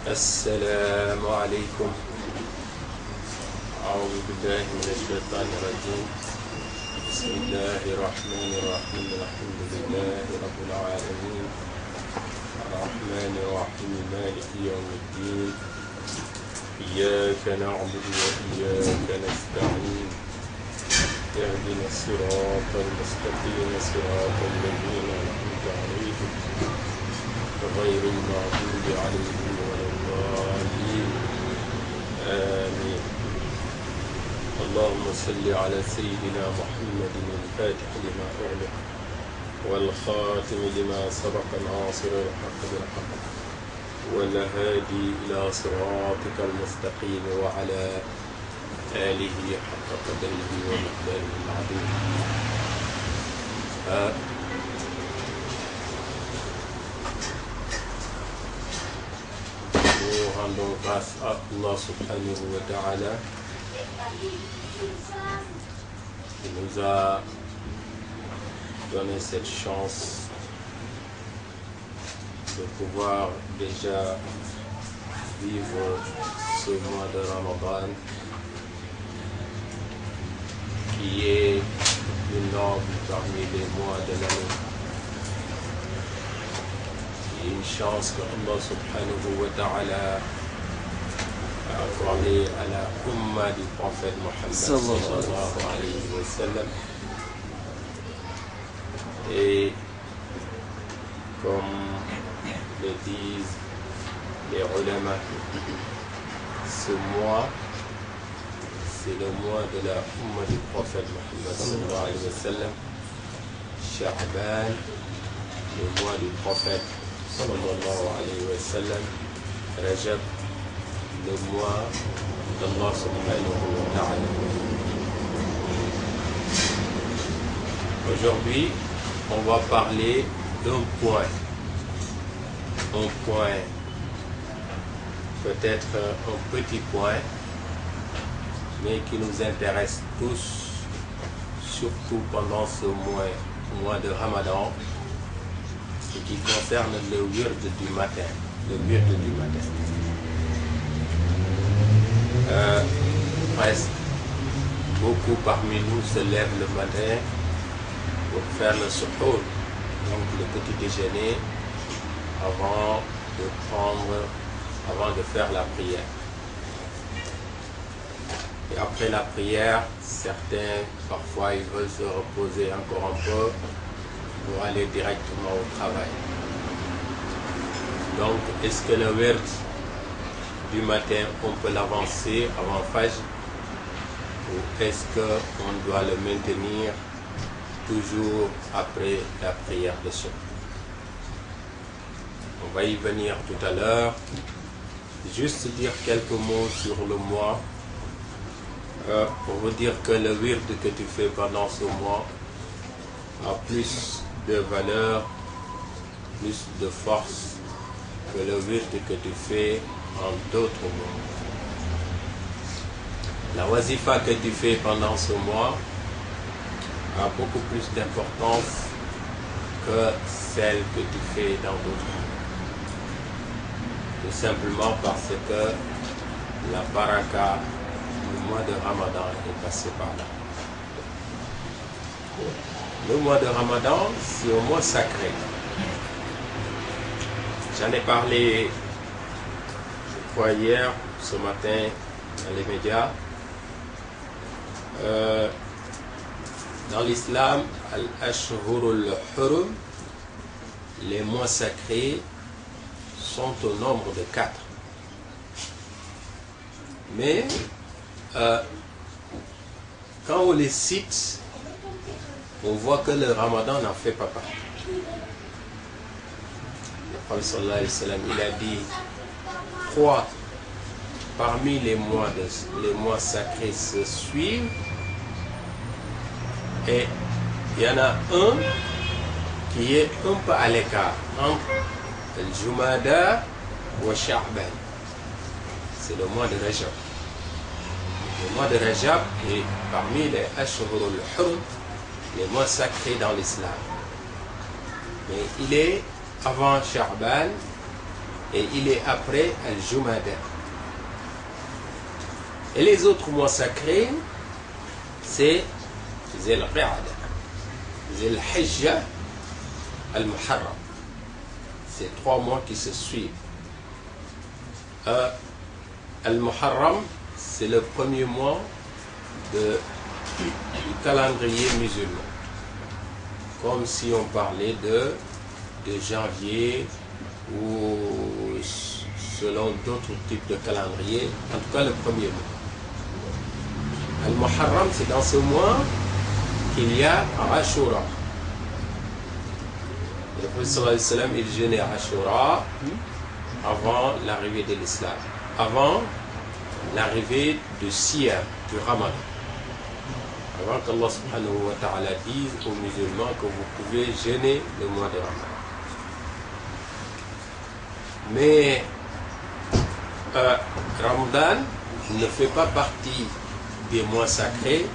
السلام عليكم. أعوذ بالله من الشيطان الرجيم. بسم الله الرحمن الرحيم. الحمد لله رب العالمين الرحمن الرحيم مالك يوم الدين. إياك نعبد وإياك نستعين. اهدنا الصراط المستقيم صراط الذين أنعمت عليهم غير المغضوب عليهم ولا الضالين. آمين. اللهم صل على سيدنا محمد الفاتح لما أغلق والخاتم لما سبق ناصر الحق بالحق والهادي إلى صراطك المستقيم وعلى آله حق قدره ومقداره العظيم. Nous rendons grâce à Allah subhanahu wa ta'ala qui nous a donné cette chance de pouvoir déjà vivre ce mois de Ramadan qui est le noble parmi les mois de l'année. Et une chance que Allah subhanahu wa ta'ala a accordée à la Ummah du prophète Mohammed sallallahu alayhi wa sallam. Et comme le disent les ulama, ce mois c'est le mois de la Ummah du prophète Mohammed sallallahu alayhi wa sallam. Sha'ban, le mois du prophète sallallahu alayhi wa sallam. Rajab, le mois d'Allah subhanahu wa ta'ala. Aujourd'hui, on va parler d'un point. Un point, peut-être un petit point, mais qui nous intéresse tous, surtout pendant ce mois de Ramadan, ce qui concerne le wird du matin. Le wird du matin. Presque beaucoup parmi nous se lèvent le matin pour faire le suhoor, donc le petit déjeuner, avant de faire la prière. Et après la prière, certains, parfois, ils veulent se reposer encore un peu pour aller directement au travail. Donc, est-ce que le wird du matin, on peut l'avancer avant Fajr, ou est-ce qu'on doit le maintenir toujours après la prière de Subh? On va y venir tout à l'heure. Juste dire quelques mots sur le mois. Pour vous dire que le wird que tu fais pendant ce mois a plus de valeur, plus de force que le wird que tu fais en d'autres mois. La wazifa que tu fais pendant ce mois a beaucoup plus d'importance que celle que tu fais dans d'autres mois. Tout simplement parce que la baraka, le mois de Ramadan est passé par là. Le mois de Ramadan, c'est un mois sacré. J'en ai parlé, je crois, hier, ce matin, dans les médias. Dans l'islam, Al-Ashhurul Hurum, les mois sacrés sont au nombre de 4. Mais quand on les cite, on voit que le Ramadan n'en fait pas partie. Le prophète sallallahu alayhi wa sallam, il a dit 3 parmi les mois sacrés se suivent, et il y en a un qui est un peu à l'écart entre le Jumada et Sha'ban. C'est le mois de Rajab. Le mois de Rajab est parmi les Ashhurul Hurum, les mois sacrés dans l'islam. Mais il est avant Sha'ban et il est après Al-Jumada. Et les autres mois sacrés, c'est Zil-Qa'da, Zil-Hijja, Al-Muharram. C'est 3 mois qui se suivent. Al-Muharram, c'est le premier mois du calendrier musulman. Comme si on parlait de janvier ou selon d'autres types de calendrier, en tout cas le premier mois. Al-Muharram, c'est dans ce mois qu'il y a Ashura. Le prophète sallallahu alayhi wa sallam, il jeûnait à Ashura avant l'arrivée de l'islam, avant l'arrivée du Siyam, du Ramadan. Avant qu'Allah subhanahu wa ta'ala dise aux musulmans que vous pouvez jeûner le mois de Ramadan. Mais Ramadan ne fait pas partie des mois sacrés,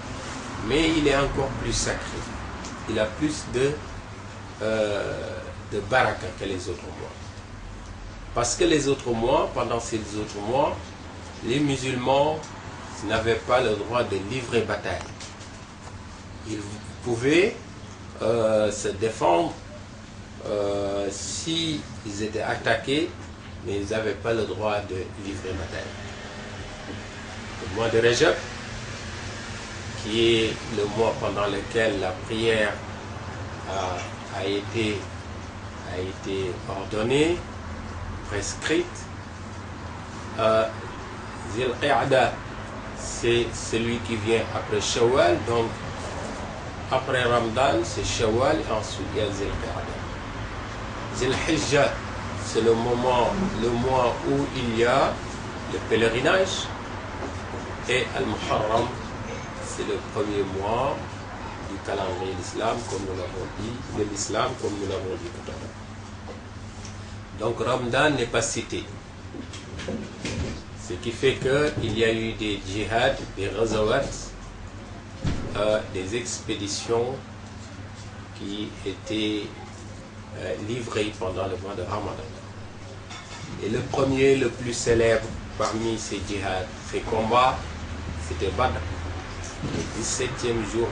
mais il est encore plus sacré. Il a plus de baraka que les autres mois. Parce que les autres mois, pendant ces autres mois, les musulmans n'avaient pas le droit de livrer bataille. Ils pouvaient se défendre s'ils étaient attaqués, mais ils n'avaient pas le droit de livrer bataille. Le mois de Rajab, qui est le mois pendant lequel la prière a été ordonnée, prescrite. Zil-Qa'da, c'est celui qui vient après Shawwal, donc après Ramadan, c'est Shawwal et ensuite il y a Zil-Qa'da. Zil-Hijja, c'est le mois où il y a le pèlerinage, et Al-Muharram, c'est le premier mois du calendrier de l'islam, comme nous l'avons dit, tout à l'heure. Donc Ramadan n'est pas cité. Ce qui fait qu'il y a eu des djihad, des ghazawat, des expéditions qui étaient livrées pendant le mois de Ramadan. Et le premier, le plus célèbre parmi ces djihad, ces combats, c'était Badr, le 17e jour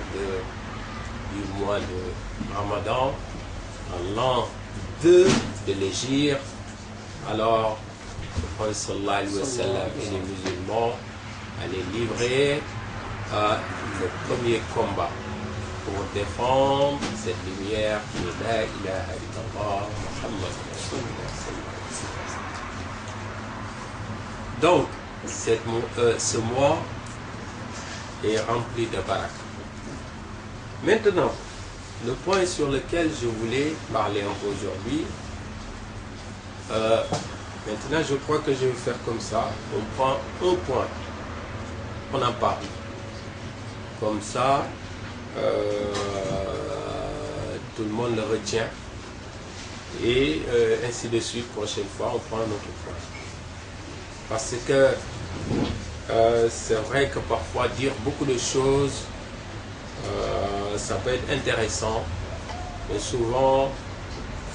du mois de Ramadan, en l'an 2 de l'Hégire. Alors, le prophète sallallahu alayhi wa sallam et les musulmans allaient livrer le premier combat pour défendre cette lumière qui est la ilaha illallah Muhammad Rasulullah. Donc, ce mois est rempli de barak. Maintenant, le point sur lequel je voulais parler un peu aujourd'hui, maintenant je crois que je vais faire comme ça, on prend un point, on en parle. Comme ça, tout le monde le retient. Et ainsi de suite, prochaine fois, on prend un autre point. Parce que c'est vrai que parfois dire beaucoup de choses, ça peut être intéressant, mais souvent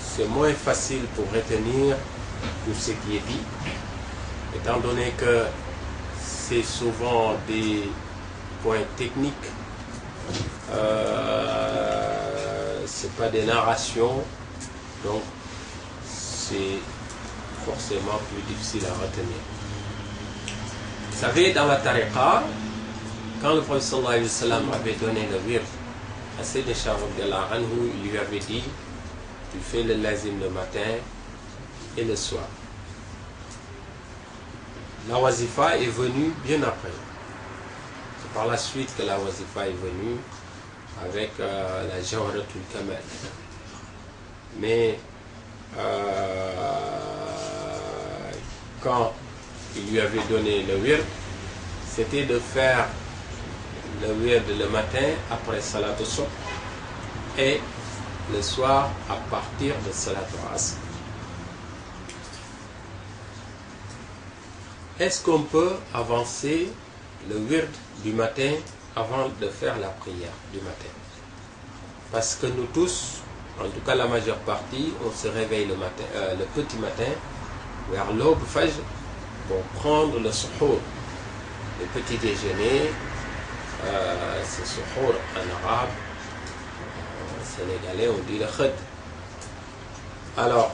c'est moins facile pour retenir tout ce qui est dit, étant donné que c'est souvent des points techniques, c'est pas des narrations, donc c'est forcément plus difficile à retenir. Vous savez, dans la tariqa, quand le prophète sallallahu alayhi wa sallam avait donné le wird à Sayyidina Cheikh radiyallahu anhu, il lui avait dit, tu fais le lazim le matin et le soir. La wazifa est venue bien après. C'est par la suite que la wazifa est venue avec la Jawharatul Kamal. Mais quand il lui avait donné le wird, c'était de faire le wird le matin après Salat al-Subh et le soir à partir de Salat al-Asr. Est-ce qu'on peut avancer le wird du matin avant de faire la prière du matin? Parce que nous tous, en tout cas la majeure partie, on se réveille le matin, le petit matin, vers l'aube fajr, pour prendre le suhour, le petit déjeuner. C'est suhour en arabe, en sénégalais on dit le khad. Alors,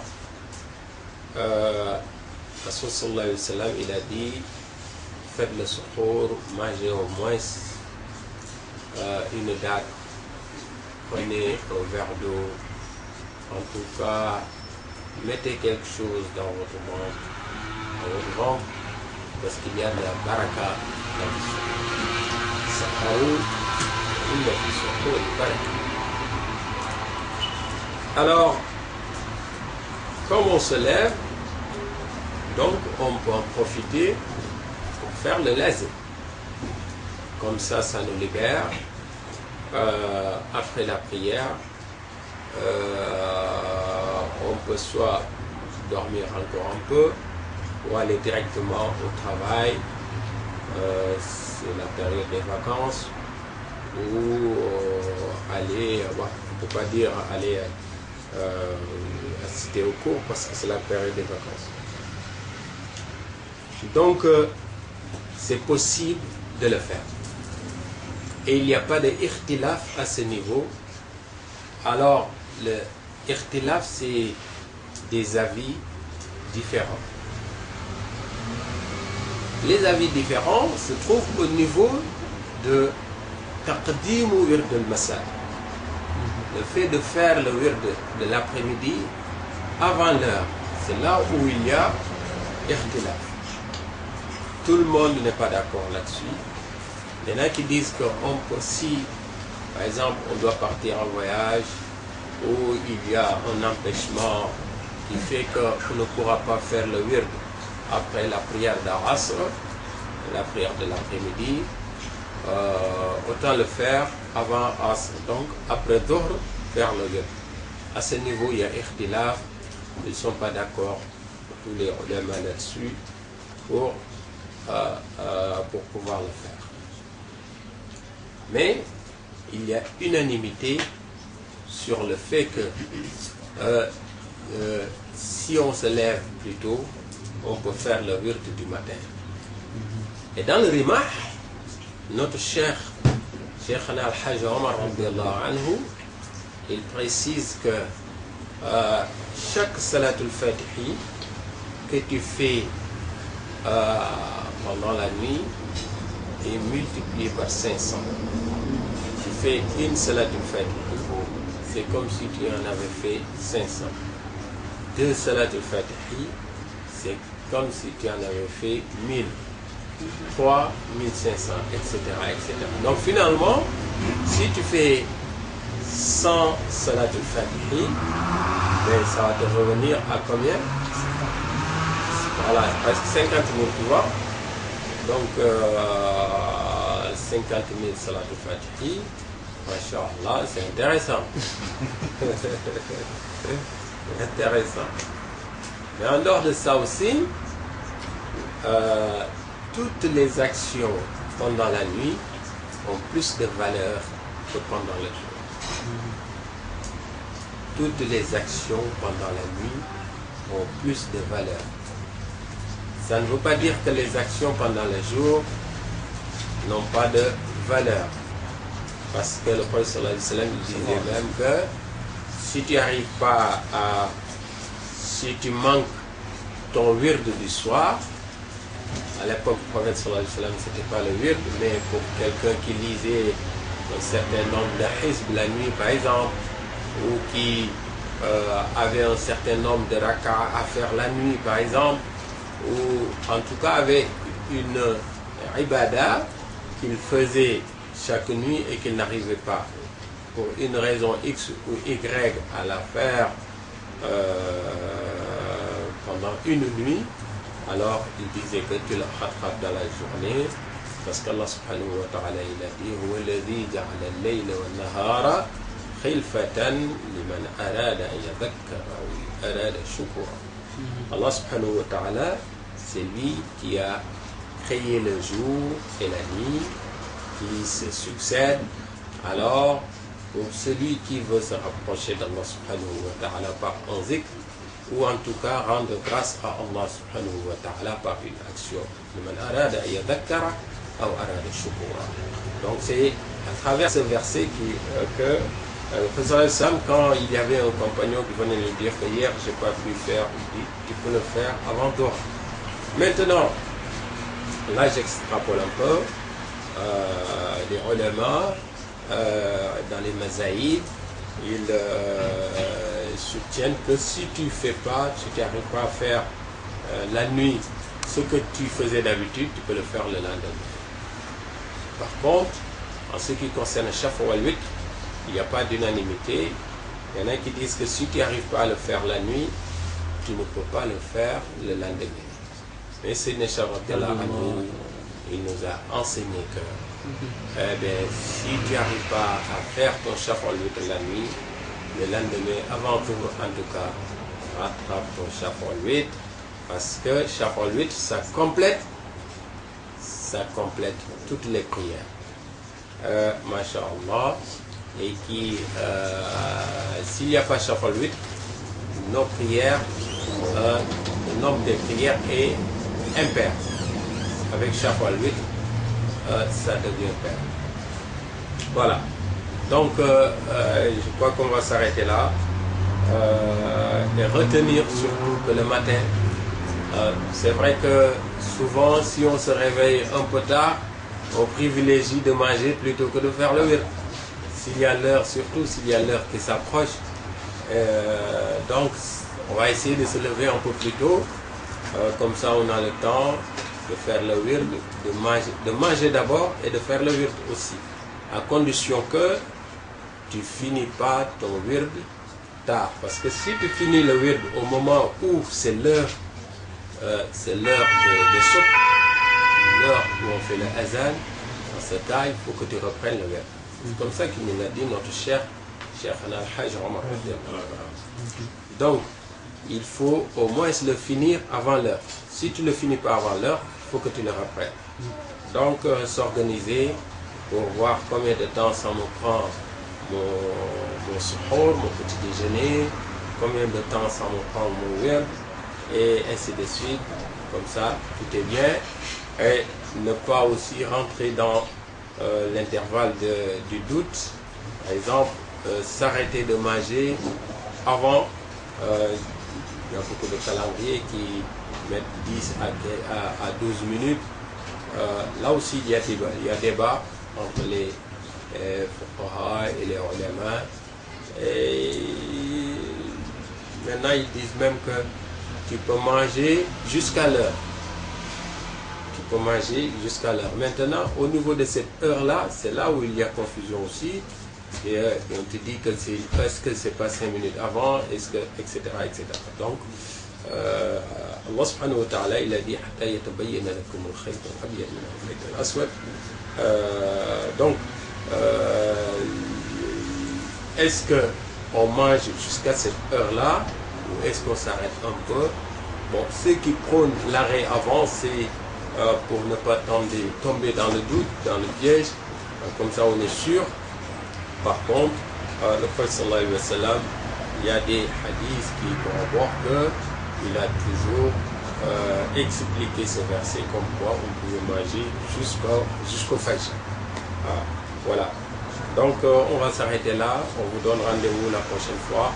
Rasul sallallahu alayhi wa sallam, il a dit, faites le suhour, mangez au moins une date, prenez un verre d'eau, en tout cas, mettez quelque chose dans votre ventre, parce qu'il y a de la baraka dans le suhour. Alors, comme on se lève, donc on peut en profiter pour faire le lazim. Comme ça nous libère. Après la prière, on peut soit dormir encore un peu ou aller directement au travail. C'est la période des vacances, ou aller, on ne peut pas dire aller assister au cours parce que c'est la période des vacances. Donc, c'est possible de le faire. Et il n'y a pas de ikhtilaf à ce niveau. Alors, le ikhtilaf, c'est des avis différents. Les avis différents se trouvent au niveau de taqdim ou wird al-masa. Le fait de faire le wird de l'après-midi avant l'heure, c'est là où il y a ikhtilaf. Tout le monde n'est pas d'accord là-dessus. Il y en a qui disent qu'on peut, si par exemple on doit partir en voyage, ou il y a un empêchement qui fait qu'on ne pourra pas faire le wird après la prière d'Asr, la prière de l'après-midi, autant le faire avant Asr, donc après Dhuhr, faire le wird. À ce niveau, il y a ikhtilaf, ils ne sont pas d'accord, tous les ulama là-dessus, pour pouvoir le faire. Mais il y a unanimité sur le fait que si on se lève plus tôt, on peut faire le wird du matin. Et dans le Rimah, notre Cheikh Al-Hajj Omar anhu, il précise que chaque Salatul Fatihi que tu fais pendant la nuit est multiplié par 500. Tu fais une Salatul Fatihi, c'est comme si tu en avais fait 500. Deux Salatul Fatihi, c'est comme si tu en avais fait 1000. 3, 1500, etc., etc. Donc finalement, si tu fais 100 Salatul Fatihi, ça va te revenir à combien? Voilà, presque 50 000, tu vois. Donc 50 000 Salatul Fatihi, Masha'Allah, c'est intéressant. Intéressant. Mais en dehors de ça aussi, toutes les actions pendant la nuit ont plus de valeur que pendant le jour. Toutes les actions pendant la nuit ont plus de valeur. Ça ne veut pas dire que les actions pendant le jour n'ont pas de valeur. Parce que le prophète sallallahu alayhi wa sallam disait même que si tu n'arrives pas à... Si tu manques ton wird du soir, à l'époque du prophète sallallahu alayhi wa sallam, ce n'était pas le wird, mais pour quelqu'un qui lisait un certain nombre de hizb la nuit par exemple, ou qui avait un certain nombre de raka à faire la nuit par exemple, ou en tout cas avait une ibada qu'il faisait chaque nuit et qu'il n'arrivait pas pour une raison X ou Y à la faire pendant une nuit, alors il disait que tu le rattrapes dans la journée, parce qu'Allah subhanahu wa ta'ala il a dit هو الذي جعل الليل والنهار خلفة لمن أراد أن يذكر أو أراد شكرا. Allah subhanahu wa ta'ala, c'est lui qui a créé le jour et la nuit qui se succèdent. Alors pour celui qui veut se rapprocher d'Allah subhanahu wa ta'ala par un zikr, ou en tout cas rendre grâce à Allah subhanahu wa ta'ala par une action. Donc c'est à travers ce verset que le Prophète Sam, quand il y avait un compagnon qui venait lui dire que hier je n'ai pas pu faire, il dit tu peux le faire avant toi. Maintenant, là j'extrapole un peu, les ulama, dans les mazaïd, ils soutiennent que si tu ne fais pas, si tu n'arrives pas à faire la nuit ce que tu faisais d'habitude, tu peux le faire le lendemain. Par contre, en ce qui concerne Shafa wal Witr, il n'y a pas d'unanimité. Il y en a qui disent que si tu n'arrives pas à le faire la nuit, tu ne peux pas le faire le lendemain. Mais c'est Nesharatella Anou, il nous a enseigné que si tu n'arrives pas à faire ton Shafa wal Witr la nuit, le lendemain, avant tout, en tout cas, rattrape ton Shafa wal Witr, parce que Shafa wal Witr, ça complète toutes les prières. Masha'Allah, et qui, s'il n'y a pas Shafa wal Witr, nos prières, le nombre de prières est impair. Avec Shafa wal Witr, ça devient pair. Voilà. Donc, je crois qu'on va s'arrêter là. Et retenir surtout que le matin, c'est vrai que souvent, si on se réveille un peu tard, on privilégie de manger plutôt que de faire le wird. S'il y a l'heure, surtout s'il y a l'heure qui s'approche. Donc, on va essayer de se lever un peu plus tôt. Comme ça, on a le temps de faire le wird, de manger d'abord et de faire le wird aussi. À condition que tu finis pas ton wird tard. Parce que si tu finis le wird au moment où c'est l'heure de soupe, l'heure où on fait le azan, dans ce cas, il faut que tu reprennes le wird. C'est comme ça qu'il nous l'a dit notre cher Al-Hajj Omar. Donc, il faut au moins le finir avant l'heure. Si tu ne le finis pas avant l'heure, il faut que tu le reprennes. Donc, s'organiser pour voir combien de temps ça me prend mon suhoor, mon petit déjeuner, combien de temps ça me prend mon wird, et ainsi de suite. Comme ça, tout est bien. Et ne pas aussi rentrer dans l'intervalle du doute. Par exemple, s'arrêter de manger avant. Il y a beaucoup de calendriers qui mettent 10 à 12 minutes. Là aussi, il y a débat entre les fuqaha et les ulama. Et maintenant, ils disent même que tu peux manger jusqu'à l'heure. Tu peux manger jusqu'à l'heure. Maintenant, au niveau de cette heure-là, c'est là où il y a confusion aussi. Et on te dit que est-ce que c'est pas 5 minutes avant, est-ce que, etc., etc. Donc, Allah subhanahu wa ta'ala, il a dit donc, est-ce qu'on mange jusqu'à cette heure-là ou est-ce qu'on s'arrête un peu? Bon, ceux qui prônent l'arrêt avant, c'est pour ne pas tomber dans le doute, dans le piège, comme ça on est sûr. Par contre, le Prophète sallallahu alayhi wa sallam, il y a des hadiths qui corroborent qu'il a toujours expliqué ce verset comme quoi on pouvait manger jusqu'au Fajr. Voilà. Donc on va s'arrêter là, on vous donne rendez-vous la prochaine fois.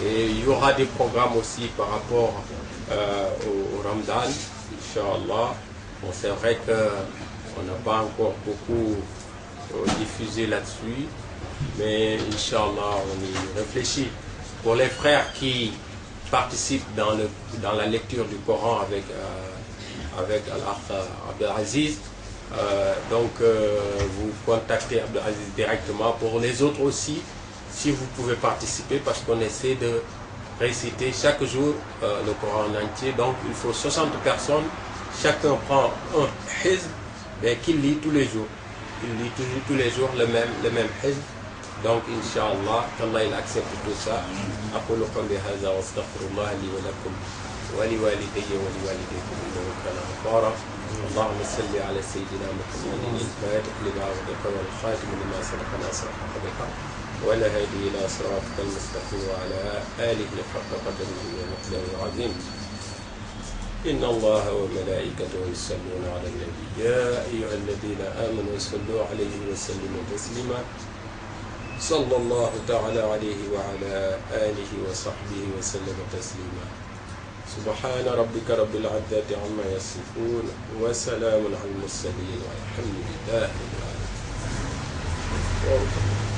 Et il y aura des programmes aussi par rapport au Ramadan, Inch'Allah. Bon, c'est vrai qu'on n'a pas encore beaucoup diffusé là-dessus. Mais Inch'Allah, on y réfléchit. Pour les frères qui participent dans la lecture du Coran avec Al-Akh Abdelaziz, donc vous contactez Abdelaziz directement. Pour les autres aussi, si vous pouvez participer, parce qu'on essaie de réciter chaque jour le Coran en entier. Donc il faut 60 personnes, chacun prend un hizb qu'il lit tous les jours. Il lit tous les jours le même hizb. Donc, Inch'Allah, qu'Allah il accepte tout ça. أقول قولي هذا وأستغفر الله لي ولكم ولوالدي ولوالديكم إنه كان غفارا. اللهم صل على سيدنا محمد الفاتح لما أغلق والخاتم لما سبق ناصر الحق بالحق والهادي إلى صراطك المستقيم وعلى آله حق قدره ومقداره العظيم. إن الله وملائكته يصلون على النبي يا أيها الذين آمنوا صلوا عليه وسلموا تسليما. صلى الله تعالى عليه وعلى آله وصحبه وسلم تسليما. سبحان ربك رب العزة عما يصفون وسلام على المرسلين والحمد لله رب العالمين.